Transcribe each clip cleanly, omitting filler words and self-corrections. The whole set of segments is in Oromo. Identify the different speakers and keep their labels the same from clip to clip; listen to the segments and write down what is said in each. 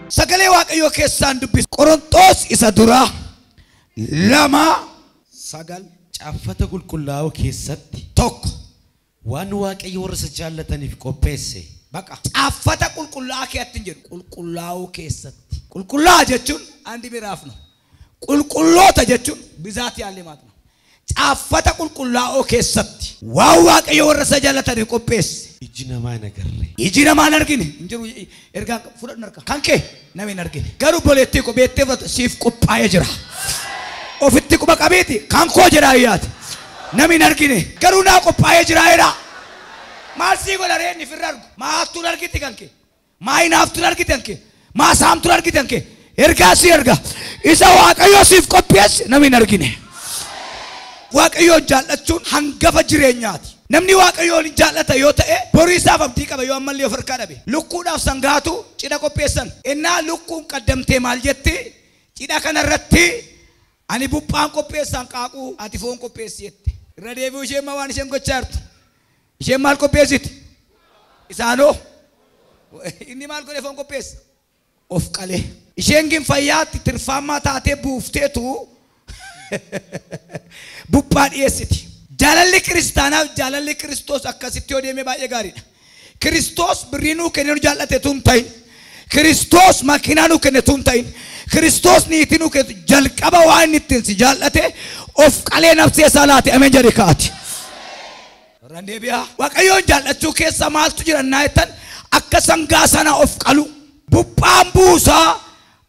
Speaker 1: Sagalee waaqayyoo keessaan dubbisu Qorontos isa duraa lama sagal
Speaker 2: Caaffata qulqullaa'oo keessatti
Speaker 1: tokko
Speaker 2: waan waaqayyo warra isa jaallataniif qopheesse.
Speaker 1: Baqa caaffata qulqullaa'aa keessatti jedhu qulqullaa'oo keessatti. Qulqullaa'aa jechuun andi biraafnu. Qulqulloota jechuun bizaati yaalimaatna. Caaffata qulqullaa'oo keessatti waan waaqayyo warra isa jaallataniif qopheesse.
Speaker 2: Iji namaa hin agarre.
Speaker 1: Iji namaa hin argine. Injiru ergaa fudhadhu harka. Kan kee nama hin argine. Garuu boleettii ko beettee siif qophaa'ee jira. Ofitti quba qabeeti kan koo jedhaa yaate. Nama hin argine. Garuu naa qophaa'ee jira jedhaa. Maal sii godha reen ifirra argu. Maa hattuun argiti kan kee. Maa hinaaftuun argiti kan kee. Maa saamtuun argiti kan kee. Ergaa si erga. Isa waaqayyo siif qopheesse nama hin argine. Waaqayyoon jaallachuun hangafa jireenyaati. Namni waaqayyoon jaallata yoo ta'e borii isaaf abdii qaba yoo ammallee of harkaa dhabe. Lukkuudhaaf sangaatu cidha qopheessan. Innaa lukkuun qaddamtee maal jetti? Cidha kanarratti ani buphaan qopheessan qaaquu ati foon qopheessi jette. Irra deebi'u isheen waan isheen gochaa jirtu. Isheen maal qopheessiti? Isaanoo inni maal godhe foon qopheessa? Of qalee. Isheen gin fayyaatti tirfaamaa taatee buufteetu buphaa dhiyeessiti. Jaalalli kiristaanaaf jaalalli Kiristoos akkasitti yoo deeme baay'ee gaariidha. Kiristoos birriinuu kenne nu jaallate tun ta'in. Kiristoos makiinaa nu kenne tun ta'in. Kiristoos niitii nu kenne jalqaba waan inni ittiin si jaallate of qalee nafsee isaa laate ameen jedhe kaati. Randeebiyaa waaqayyoon jaallachuu keessa maaltu jira naayettan akka sangaa sana of qalu. Buphaan buusaa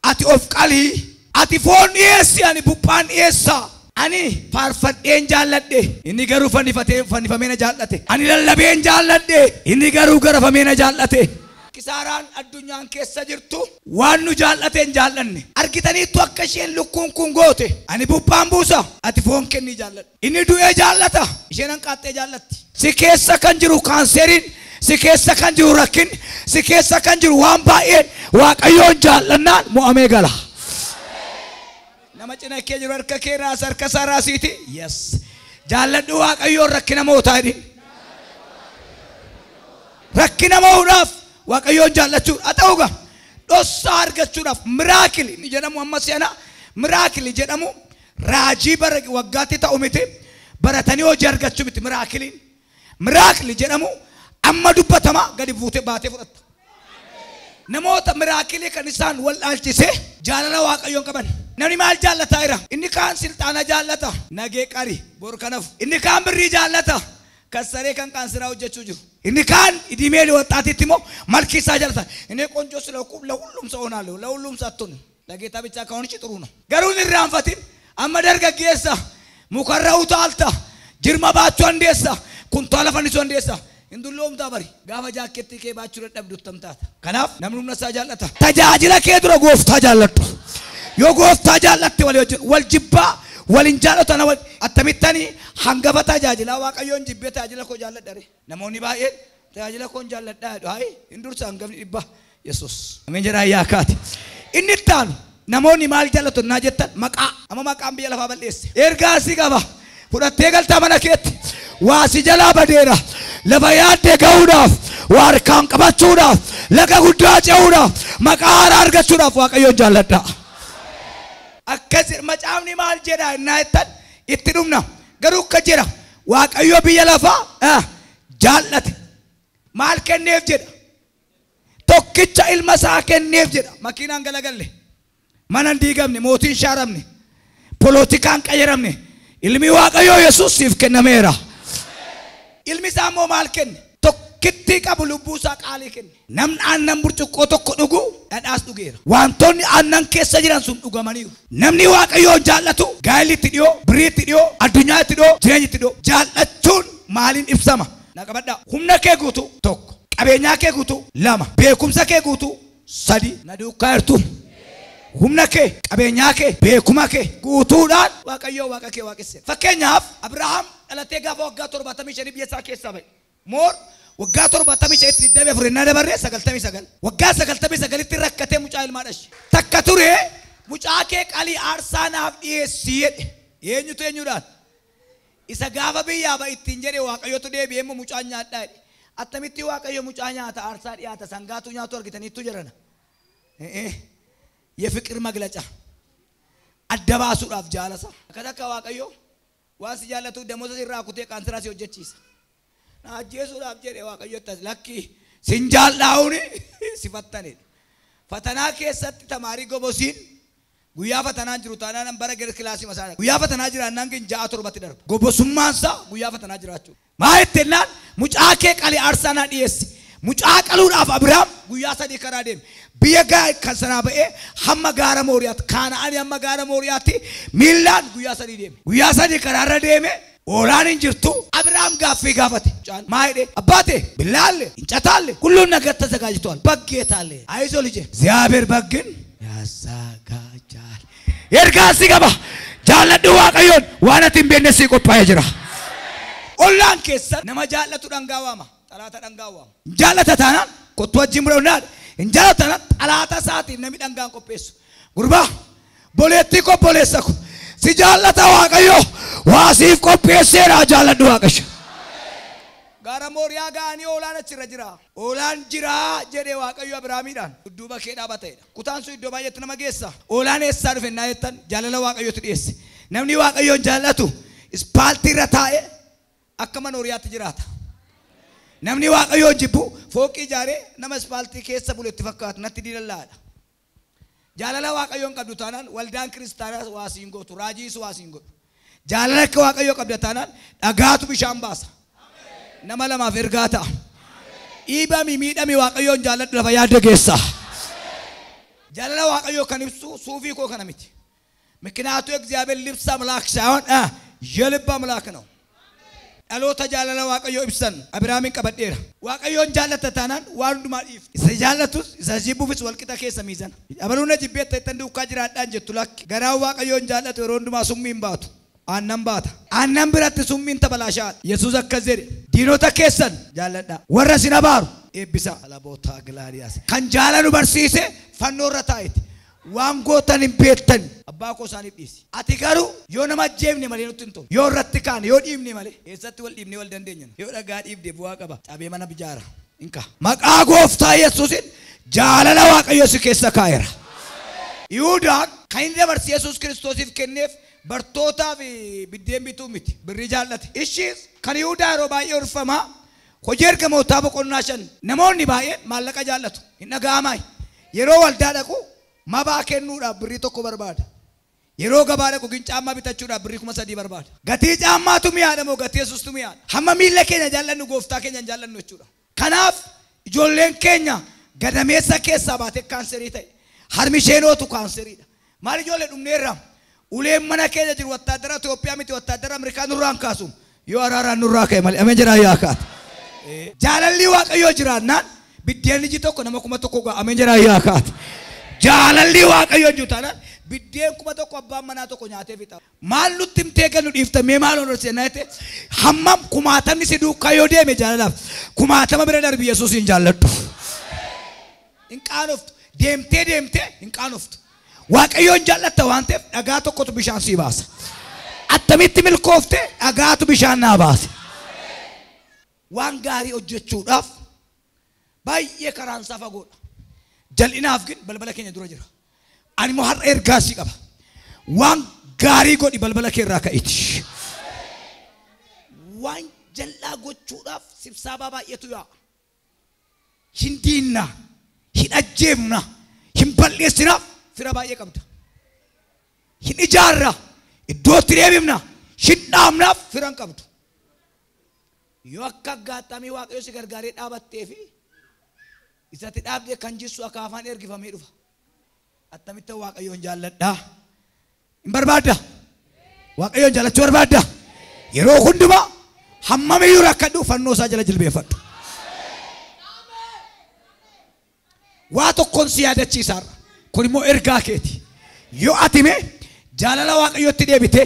Speaker 1: ati of qalii. Ati foon dhiyeessi ani buphaan dhiyeessaa. Ani faarfadheen jaalladhe inni garuu fannifamee na jaallate. Ani lallabeen jaalladhe inni garuu garafamee na jaallate. Kisaaraan addunyaan keessa jirtu waan nu jaallateen jaallanne. Argitaniittu akka isheen lukkuun kun goote. Ani buphaan buusa ati foon kennii jaalladhe. Inni du'ee jaallata isheen hanqaattee jaallatti. Si keessa kan jiru kaanseriin, si keessa kan jiru rakkin, si keessa kan jiru waan baay'een waaqayyoon jaallannaan mo'amee gala. Nama cina kee jiru harka kee raas harka isaa raasiiti. Yes. Jaalladhu waaqayyoon rakkina mootaa jedhin. Rakkina moo'uudhaaf waaqayyoon jaallachuudha. Haa ta'u gaa dhossaa argachuudhaaf miraakili ni jedhamu amma seenaa miraakili jedhamu raajii bara waggaatti ta'u miti baratanii hojii argachuu miti miraakiliin. Miraakili jedhamu amma dubbatama gadi buutee baatee fudhatta. Namoota miraakilii kan isaan wal dhaalchisee jaalala waaqayyoon qaban. Namni maal jaallataa jira? Inni kaan silxaana jaallata. Nagee qari bor kanaaf. Inni kaan birrii jaallata. Kassaree kan kaansiraa hojjechuu jiru. Inni kaan idimeeli waxaatiitti immoo malkii isaa jaallata. Inni qonjoo sila lahullumsa oonaalu lahullumsa attun. Lageetaa bichaa kan honi xuruuna. Garuu hin irraanfatin. Amma dargaggeessa mukarra utaalta. Jirma baachuu handeessa. Kuntaala fannisuu handeessa. Indulloomtaa bari gaafa jaakkeetti kee baachuu dadhabdu tamtaata. Kanaaf namni humna isaa jaallata. Tajaajila kee dura gooftaa jaalladhu. Yoo gooftaa jaallatte wal jibbaa walin jaallatan attamittanii hangafa tajaajilaa waaqayyoon jibbee tajaajila koo jaalladhare. Namoonni baay'een tajaajila koon jaalladhaa jedhu hayi hin dursa hangafni dhibba Yesuus. Ameen jedhaa yaakaati. Inni ittaanu namoonni maal jaallatu naa jettan maqaa amma maqaan biyya lafaa balleesse. Ergaa si qaba fudhattee galtaa mana keetti waa si jalaa badeera. Lafa yaaddee ga'uudhaaf waa harkaan qabachuudhaaf laga guddaa ce'uudhaaf maqaa haaraa argachuudhaaf waaqayyoon jaalladhaa. Akkas macaafni maal jedha innaa jettan itti dhumna garuu akka jira waaqayyo biyya lafaa jaallate maal kenneef jedha tokkicha ilma isaa kenneef jedha. Makiinaan galagalle mana hin diigamne mootiin shaaramne polotikaan qayyaramne ilmi waaqayyoo Yesuus siif kennameera. Ilmi isaa immoo maal kenne? Tokkitti qabu lubbuu isaa qaalii kenne. Namni aannan burcuqqoo tokko dhugu dhadhaas dhugeera. Wantoonni aannan keessa jiran sun dhugamaniiru. Namni waaqayyoon jaallatu gaa'elitti dhiyoo, biriitti dhiyoo, addunyaatti dhiyoo, jireenyitti dhiyoo. Jaallachuun maaliin ibsama? Na qabadhaa. Humna kee guutuu tokko, qabeenyaa kee guutuu lama, beekumsa kee guutuu sadi. Na duukaa jirtu. Humna kee, qabeenyaa kee, beekuma kee guutuudhaan waaqayyoo waaqa kee waaqesseera. Fakkeenyaaf Abrahaam dhalatee gaafa waggaa 75 biyya isaa keessaa ba'e. Moor waggaa 75 dabe furinna dabarree 99. Waggaa 99tti rakkatee mucaa ilmaa dhashe. Takka ture mucaa kee qalii aarsaa naaf dhiyeessi jedhe. Eenyutu eenyuudhaan? Isa gaafa biyyaa ba'a ittiin jedhe waaqayyotu deebi'ee immoo mucaa nyaadhaa jedhe. Attamitti waaqayyo mucaa nyaata aarsaa dhiyaata sangaatu nyaatu argitaniittu jirana. የፍቅር መግለጫ አደባሱዳፍ ጃለሳ ከተካ ዋቀዮ ዋስ ጃለቱ ደሞዝ ሲራኩቴ ካንትራ ሲወጀቺስ ናጄሱዳፍ ጀዴ ዋቀዮ ተላኪ ሲንጃላውኒ ሲፈተኔ ፈተና ከሰጥ ተማሪ ጎቦሲን ጉያ ፈተና ጅሩ ታናን በረ ገር ክላስ መሳራ ጉያ ፈተና ጅራናን ግን ጃአቱ ሩበት ደር ጎቦሱማንሳ ጉያ ፈተና ጅራቹ ማይተናን ሙጫኬ ቀሊ አርሰና ዲኤስ ሙጫቀሉዳፍ አብርሃም ጉያ ሰዲ ከራዴም ቢየጋ ከሰናበኤ ሐመ ጋራ ሞሪያት ካናን ሐመ ጋራ ሞሪያት ሚላን ጉያ ሰዲ ዴም ጉያ ሰዲ ከራረዴም ኦላን እንጅርቱ አብርሃም ጋፌ ጋፈተ ጫን ማይዴ አባቴ ብላል እንጨታል ሁሉ ነገር ተዘጋጅቷል በጌታለ አይዞ ልጄ እግዚአብሔር በግን ያሳጋጃል የርጋ ሲገባ ጃለዱ ዋቀዮን ዋነቲን በነሲ ቆፓ ይጅራ ኦላን ከሰ ነመጃለቱ ደንጋዋማ ጠላታ ደንጋዋማ ጃለተ ታናን ቆቶ ጅምሮና እንጃለተና ጠላታ ሳቲ ነሚ ደንጋን ቆፔሱ ጉርባ ቦሌቲኮ ቦሌሰኩ ሲጃለታ ዋቀዮ ዋሲፍ ቆፔሴራ ጃለዱ ዋቀሽ ጋራ ሞሪያ ጋኒ ኦላን ችረጅራ ኦላን ጅራ ጀዴ ዋቀዮ አብራሚዳን ዱባ ኬዳ ባተይዳ ኩታንሱ ዶባ የት ነመጌሳ ኦላን ኤሳርፈና የተን ጃለለ ዋቀዮ ትዲስ ነምኒ ዋቀዮን ጃለቱ ስፓልቲ ረታኤ አከመኖሪያ ትጅራታ namni waaqayyo jibbu fooqi jaare nama spalti keessa buletti fakkaatu natti dilalaadha jaalala waaqayyoon qabdu taanaan waldaan kiristaanaa waasiin gootu raajiis waasiin gootu jaalala akka waaqayyo qabda taanaan dhagaatu bishaan baasa nama lamaaf ergaa ta'a dhiibami miidhami waaqayyoon jaaladhu lafa yaadda geessa jaalala waaqayyo kan ibsu suufii koo kana miti ምክንያቱ እግዚአብሔር ልብስ አምላክ ሳይሆን የልብ አምላክ ነው አሎታ ጃለላ ዋቀዮ ኢብሰን አብራሚን ቀበዴራ ዋቀዮን ጃለተ ታናን ዋንዱማ ኢፍ ሰጃለቱስ ሰጂቡፍስ ወልቂታ ከሰ ሚዛን አበሉነ ጅቤት ተንዱ ካጅራዳን ጀቱላክ ገራው ዋቀዮን ጃለተ ሮንዱማ ሱሚን ባቱ አናም ብረት ሱሚን ተበላሻል ኢየሱስ አከዘሪ ዲኖታ ከሰን ጃለዳ ወረሲናባሩ ኤቢሳ አላቦታ ግላዲያስ ከንጃለኑ በርሲሴ ፈኖረታይት ዋንጎተን ቤተን አባኮ ሳኒ ዲስ አቲጋሩ ዮነማ ጀምኒ ማለ ኑትንቶ ዮረትካን ዮዲምኒ ማለ እሰት ወልዲምኒ ወልደንደኝ ዮ ደጋ ዲብ ዲብ ዋቀባ ጣቤ ማና ቢጃራ እንካ መቃ ጎፍታ ኢየሱስን ጃለላ ዋቀዮስ ከሰ ካይራ ይሁዳ ካይንደ በርስ ኢየሱስ ክርስቶስ ይፍከነፍ በርቶታ ቢደም ቢቱምት ብሪጃለት እሺ ከን ይሁዳ ሮባይ ኦርፈማ ኮጀር ከሞታ በቆናሸን ነሞኒ ባየ ማለቀ ጃለቱ እነጋማይ የሮ ወልዳ ደቁ ማባከኑዳ ብሪ ተኮ በርባድ የሮ ገባለ ኮ ግን ጫማ ቢተቹዳ ብሪ ኩማ ሰዲ በርባድ ገቲ ጫማቱ ሚያ ደሞ ገቲ ኢየሱስቱ ሚያ ሐመ ሚለ ከኛ ጃለኑ ጎፍታ ከኛ ጃለኑ እቹዳ ከናፍ ጆሌን ከኛ ገደሜሳ ከሳ ባቴ ካንሰሪ ታይ harmishenotu kanseriidha maal ijoollee dhumneerra uleen mana keenya jiru wattaadara Itoophiyaa miti wattaadara Ameerikaa nurraan kaasum yoo araaraan nurraa ka'e malee ameen jedhaa yaakaat jaalalli waaqayyoo jiraannaan biddeen iji tokko nama kuma tokko ga'a ameen jedhaa yaakaat jaalalli waaqayyoo jiru taanaan biddeen kuma tokko abbaan manaa tokko nyaatee fixa maal nutti himtee kennu dhiiftamee maal onorsee naayete hammam kumaatamni si duukaa yoo deeme jaalalaaf kumaatama bira darbi Yesuusin jaalladhu hin qaanoftu deemtee hin qaanoftu waaqayyoon jaallatta waan ta'eef dhagaa tokkotu bishaan sii baasa attamitti milkoofte dhagaatu bishaan naa baase waan gaarii hojjechuudhaaf baay'ee karaan isaa fagoodha jal'inaaf ግን balbala keenya dura jira ani moo har'a ergaa si qaba waan gaarii godhi balbala kee irraa ka'iti waan jal'aa gochuudhaaf sibsaabaa baay'eetu yaa hindiinna hidajjeemna himballeessina fira baay'ee qabda hin ijaarra iddootti deebifna hidhaamnaaf firan qabdu yoo akka gaattamii waaqayyo si gargaaree dhaabattee fi isatti dhaabdee kan jissu akka afaan ergifamee dhufa attamitti waaqayyoon jaalladhaa hin barbaadda waaqayyoon jaallachuu barbaadda yeroo hundumaa hammamiyyuu rakkadhu fannoo isaa jala jilbeeffadhu waa tokkoon si yaadachiisaarra kun immoo ergaa keeti yoo atime jaalala waaqayyootti deebite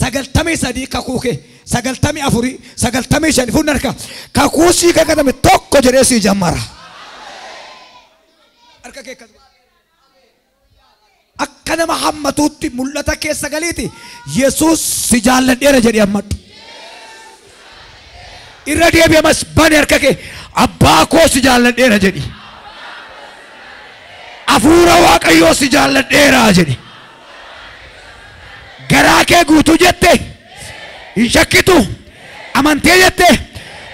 Speaker 1: 93 kakuu kee 94 95 funarka kakuu si kakadame tokko jedhee si jammara arka kee akka nama hammatuutti mul'ata keessa galiiti Yesuus si jaalladheera jedhee ammadhu irra deebi'amas bane arka kee abbaa koo si jaalladheera jedhi afuura waaqayyoo si jaalladheeraa jedhi. Garaa kee guutuu jette hin shakkitu amantee jette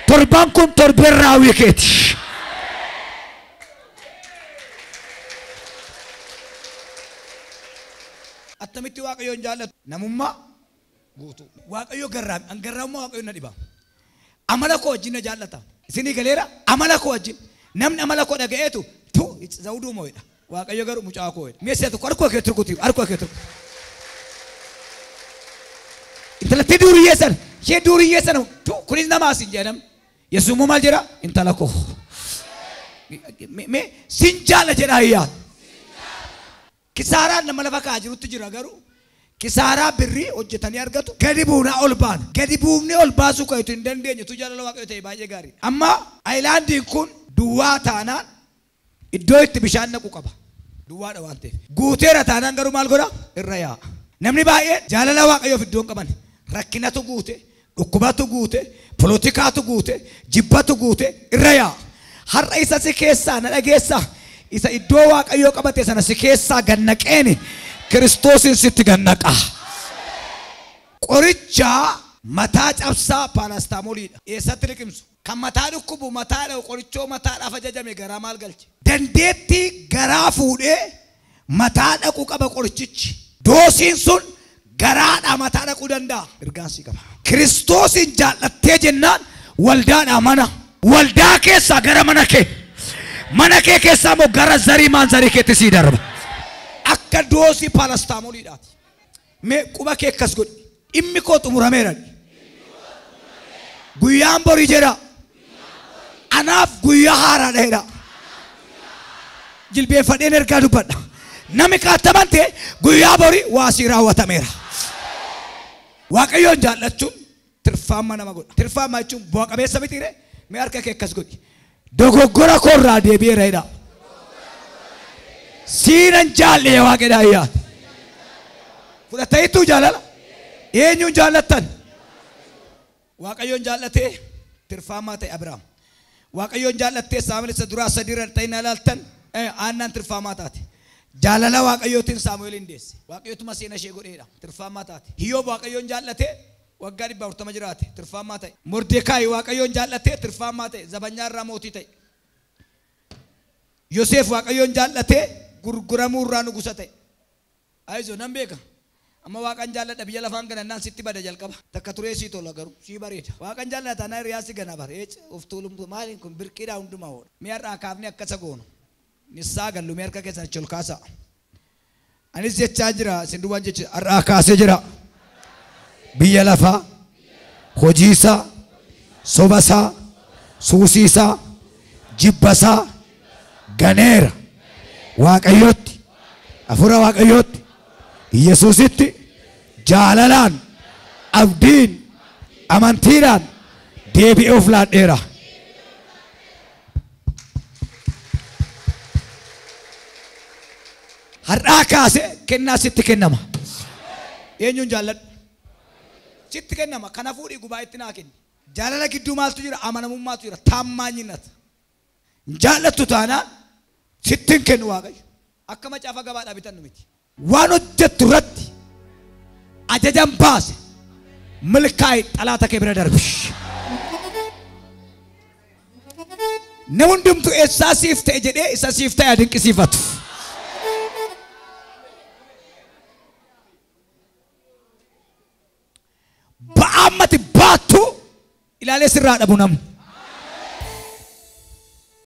Speaker 1: torban kun torban raawwii keeti. Attamitti waaqayyoon jaallatu namummaa guutuu. Waaqayyo garraami an garraamummaa waaqayyoon na dhiba. Amala koo wajjin na jaallata. Isinii galeera amala koo wajjin namni amala koo dhaga'eetu tu zawuduu moo'edha. Waaqayyo garuu mucaa koo jedha. Meeshaa harkoo kee turkuti harkoo kee turkuti. Intalatti duuriyyeessan ishee duuriyyeessan tu kunis namaas hin jedham. Yesuummoo maal jedha intala koo. Mee sin jaalla jedha ayyaa. Kisaaraan nama lafa kaa jirutti jira garuu kisaaraa birrii hojjetanii argatu gadi buunaa ol baan gadi buufnee ol baasuu kan hin dandeenye tu jaalala waaqayyo ta'e baay'ee gaarii. Amma ayilaandiin kun duwwaa taanaan iddoo itti bishaan naqu qaba. Duwwaadha waan ta'eef guuteera taanaan garuu maal godha irra yaa'a. Namni baay'een jaalala waaqayyoof iddoon qaban rakkinatu guute dhukkubatu guute poolotikaatu guute jibbatu guute irra yaa'a. Har'a isa si keessaa na dhageessaa. Isa iddoo waaqayyoo qabate sana si keessaa gannaqeeni Kiristoosin sitti gannaqa. Qoricha mataa cabsaa paaraastaamooliidha. Eessatti liqimsu? Kan mataa dhukkubu mataadha qorichoo mataadhaaf ajajame garaa maal galche? Dandeettii garaa fuudhee mataa dhaqu qaba qorichichi. Doosiin sun garaadha mataa dhaquu danda'a. Ergaansi qaba. Kiristoosin jaallattee jennaan waldaadha mana. Waldaa keessaa gara mana kee. Mana kee keessaa moo gara zarii maan zarii keetti sii darba. Akka doosii paaraastaamooliidhaati. Mee quba kee akkas godhi. Dhimmi koo xumurameera. Guyyaan borii jedha. Anaaf guyyaa haaraadha jedha. Jilbeeffadheen ergaa dubbadha. Namni kaataman ta'e guyyaa borii waasii raawwatameera. Waaqayyoon jaallachuun tirfaama nama godha. Tirfaama jechuun bu'a qabeessa mitiire. Mee harka kee akkas godhi. Dogoggora korraa deebi'eera jedha. Siinan jaallee waaqedha ayyaa. Fudhataniitu jaalala. Eenyuun jaallattan? Waaqayyoon jaallatee tirfaamaa ta'e Abrahaam. Waaqayyoon jaallatee Saamu'eel isa duraa sadii irra ta'in ilaaltan aannan tirfaamaa taate. Jaalala waaqayyootiin Saamu'eel deesse. Waaqayyootuma seena ishee godheedha. Tirfaamaa taate. Iyyoob waaqayyoon jaallatee waggaa 440 jiraate. Tirfaamaa ta'e. Mordekaayi waaqayyoon jaallatee tirfaamaa ta'e. Zabanyaa irraa mootii ta'e. Yoosef waaqayyoon jaallatee gurguramuu irraa nugusa ta'e. Ayizoo nan beeka. Amma waaqan jaalladha biyya lafaan ganannaan sitti bada jalqaba. Takka turee sii tola garuu sii bareeda. Waaqan jaallata na riyaasi gana bare. Of tuulumtu maaliin kun birqiidhaa hundumaa oolu. Mi'arraa kaafne akkasa goonu. Nissaa gallu mi'ar ka keessan cholkaasa. Anis jechaa jira isin duwwaan jecha har'aa kaasee jira. Biyya lafaa hojiisaa sobasaa suusiisaa jibbasaa ganeera waaqayyootti hafuura waaqayyootti Yesuusitti jaalalaan abdiin amantiidhaan deebi'ee of laadheera. Har'aa kaasee kennaa sitti kennama. Eenyuun jaalladhu? Sitti kennama. Kana fuudhii gubaa itti naa kenni. Jaalala gidduu maaltu jira? Amanamummaatu jira. Taammaanyinata. Jaallattu taanaan sittin kennu waaqayyo. Akka macaafa gabaadhaa bitannu miti. Waan hojjettu irratti ajajan baase milkaa'e xalaata kee bira darbi. Namni hundumtu eessaa siif ta'e jedhee isa siif ta'e dinqisiifatu. Ba'ammati baattu ilaalee sirraa dhabu namni.